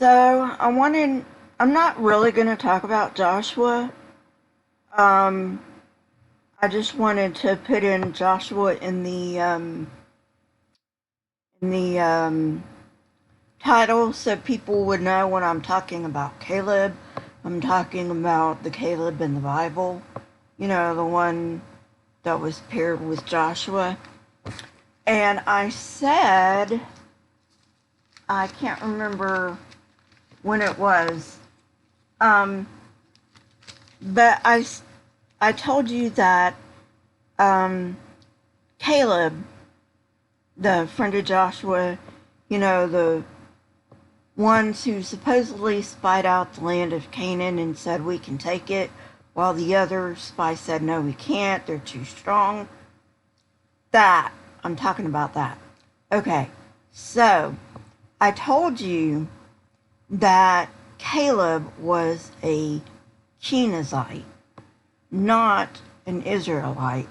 I'm not really going to talk about Joshua. Um, I just wanted to put in Joshua in the title so people would know when I'm talking about Caleb. I'm talking about the Caleb in the Bible. You know, the one that was paired with Joshua. And I said, I can't remember when it was, um, but I told you that Caleb, the friend of Joshua, you know, the ones who supposedly spied out the land of Canaan and said we can take it, while the other spies said no, we can't, they're too strong. I'm talking about that. Okay, so I told you that Caleb was a Kenizzite, not an Israelite.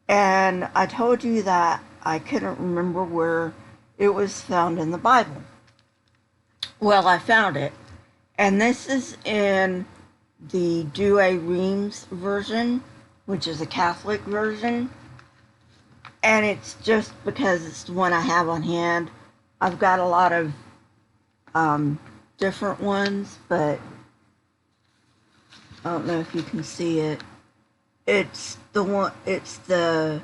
And I told you that I couldn't remember where it was found in the Bible. Well, I found it. And this is in the Douay Rheims version, which is a Catholic version. And it's just because it's the one I have on hand. I've got a lot of different ones, but I don't know if you can see it. It's the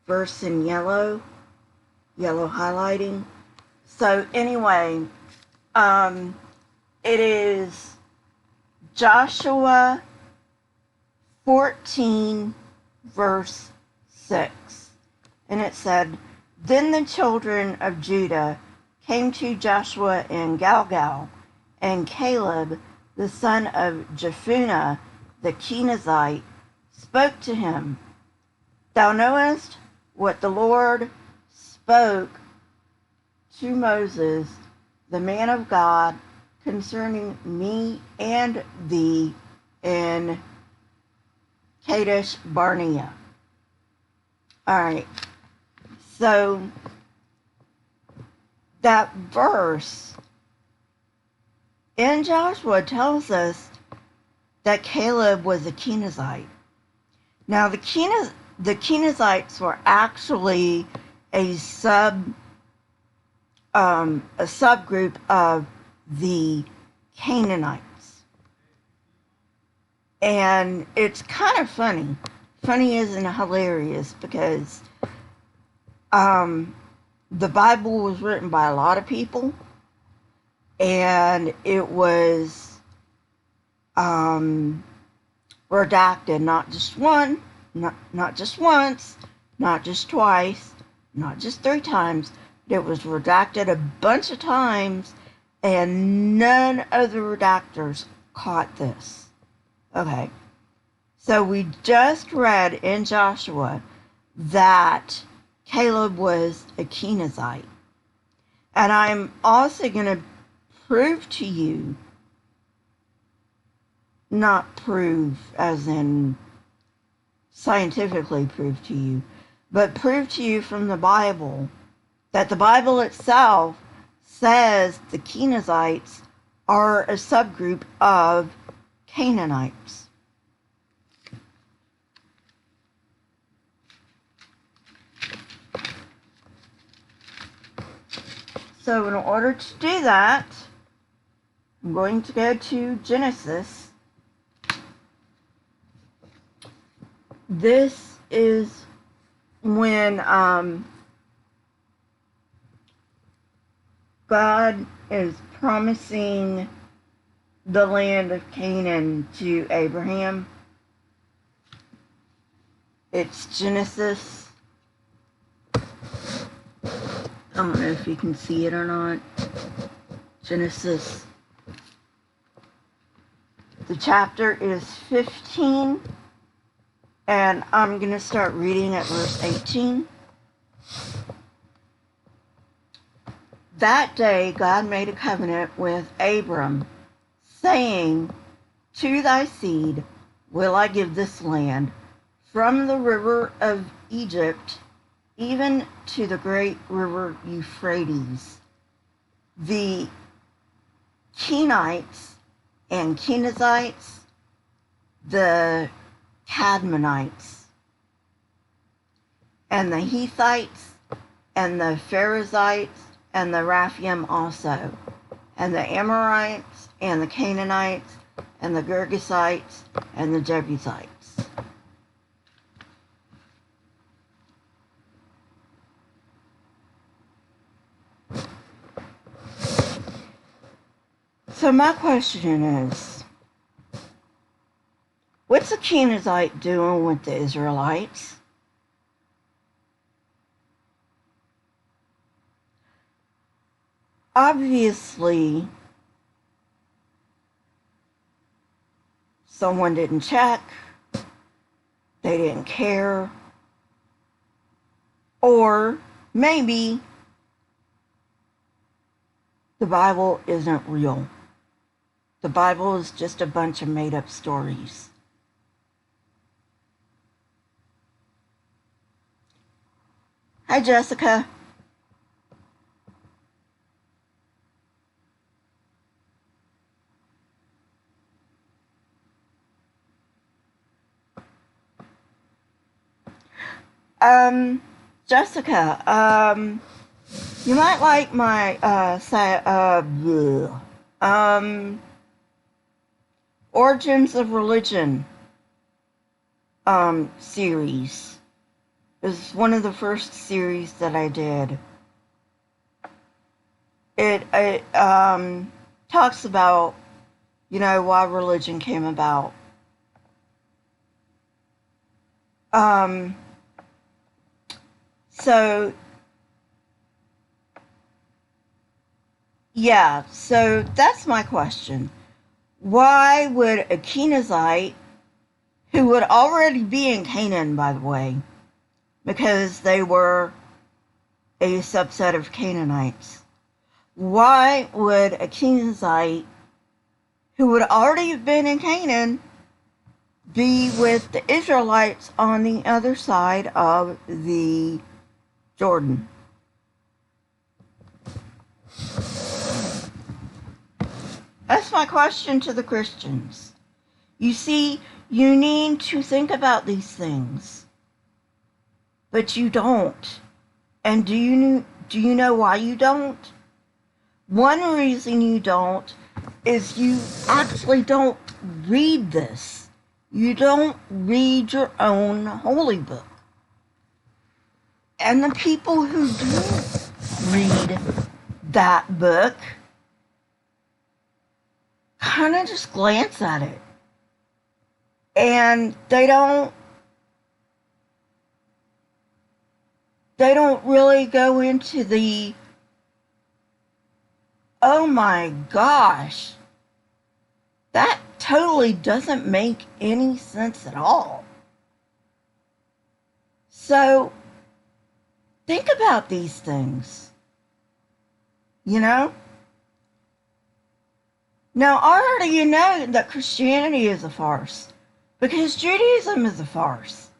verse in yellow highlighting. So anyway, it is Joshua 14 verse 6. And it said, "Then the children of Judah came to Joshua in Gilgal, and Caleb, the son of Jephunneh, the Kenizzite, spoke to him, 'Thou knowest what the Lord spoke to Moses, the man of God, concerning me and thee in Kadesh Barnea.'" All right, so that verse in Joshua tells us that Caleb was a Kenizzite. Now, the Kenizzites were actually a subgroup of the Canaanites. And it's kind of funny. Funny isn't hilarious because the Bible was written by a lot of people, and it was redacted not just once, not just twice, not just 3 times. It was redacted a bunch of times, and none of the redactors caught this. Okay, so we just read in Joshua that Caleb was a Kenizzite. And I'm also going to prove to you, not prove as in scientifically prove to you, but prove to you from the Bible that the Bible itself says the Kenizzites are a subgroup of Canaanites. So in order to do that, I'm going to go to Genesis. This is when God is promising the land of Canaan to Abraham. It's Genesis. I don't know if you can see it or not. Genesis. The chapter is 15. And I'm going to start reading at verse 18. "That day God made a covenant with Abram, saying, 'To thy seed will I give this land, from the river of Egypt even to the great river Euphrates, the Kenites and Kenizzites, the Cadmonites, and the Hittites, and the Perizzites, and the Rephaim also, and the Amorites, and the Canaanites, and the Girgashites, and the Jebusites. So my question is, what's a Kenizzite doing with the Israelites? Obviously, someone didn't check, they didn't care, or maybe the Bible isn't real. The Bible is just a bunch of made-up stories. Hi, Jessica. Jessica, you might like my, Origins of Religion, series. It was one of the first series that I did. It talks about, why religion came about. So, yeah, so that's my question. Why would a Kenizzite, who would already be in Canaan, by the way, because they were a subset of Canaanites, why would a Kenizzite, who would already have been in Canaan, be with the Israelites on the other side of the Jordan? That's my question to the Christians. You see, you need to think about these things, but you don't. And do you know why you don't? One reason you don't is you actually don't read this. You don't read your own holy book. And the people who do read that book kind of just glance at it. And they don't really go into the, oh my gosh, that totally doesn't make any sense at all. So, think about these things. Now, already you know that Christianity is a farce, because Judaism is a farce.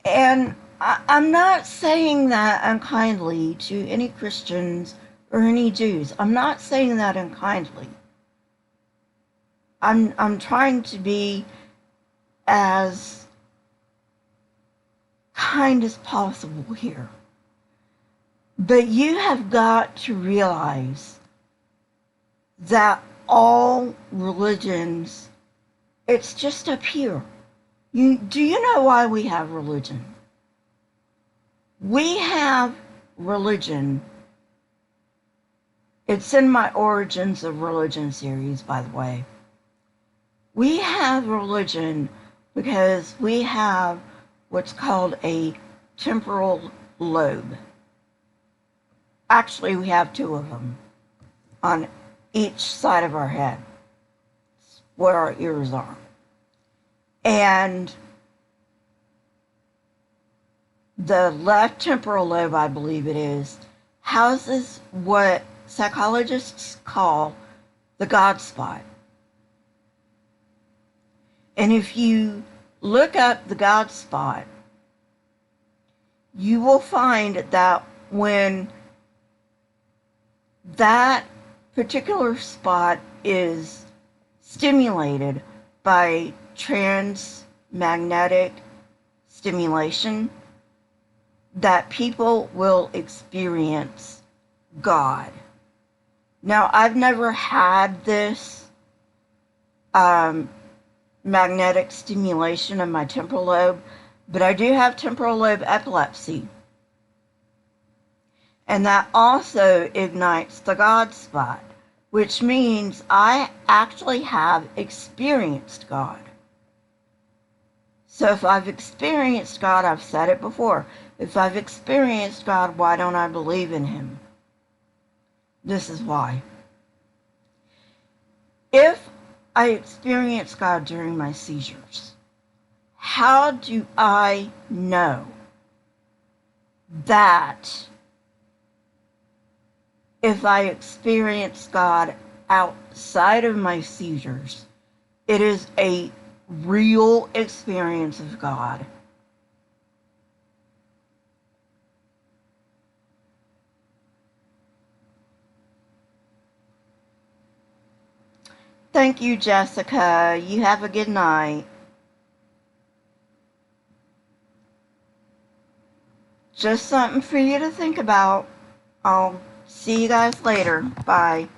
And I'm not saying that unkindly to any Christians or any Jews. I'm not saying that unkindly. I'm trying to be as kind as possible here. But you have got to realize that all religions, it's just up here. Do you know why we have religion? We have religion. It's in my Origins of Religion series, by the way. We have religion because we have what's called a temporal lobe. Actually, we have two of them on each side of our head. It's where our ears are. And the left temporal lobe, I believe it is, houses what psychologists call the God spot. And if you look up the God spot, you will find that when that particular spot is stimulated by transmagnetic stimulation, that people will experience God. Now, I've never had this magnetic stimulation of my temporal lobe, but I do have temporal lobe epilepsy. And that also ignites the God spot, which means I actually have experienced God. So if I've experienced God, I've said it before, if I've experienced God, why don't I believe in him? This is why. If I experience God during my seizures, how do I know that if I experience God outside of my seizures, it is a real experience of God? Thank you, Jessica. You have a good night. Just something for you to think about. I'll see you guys later. Bye.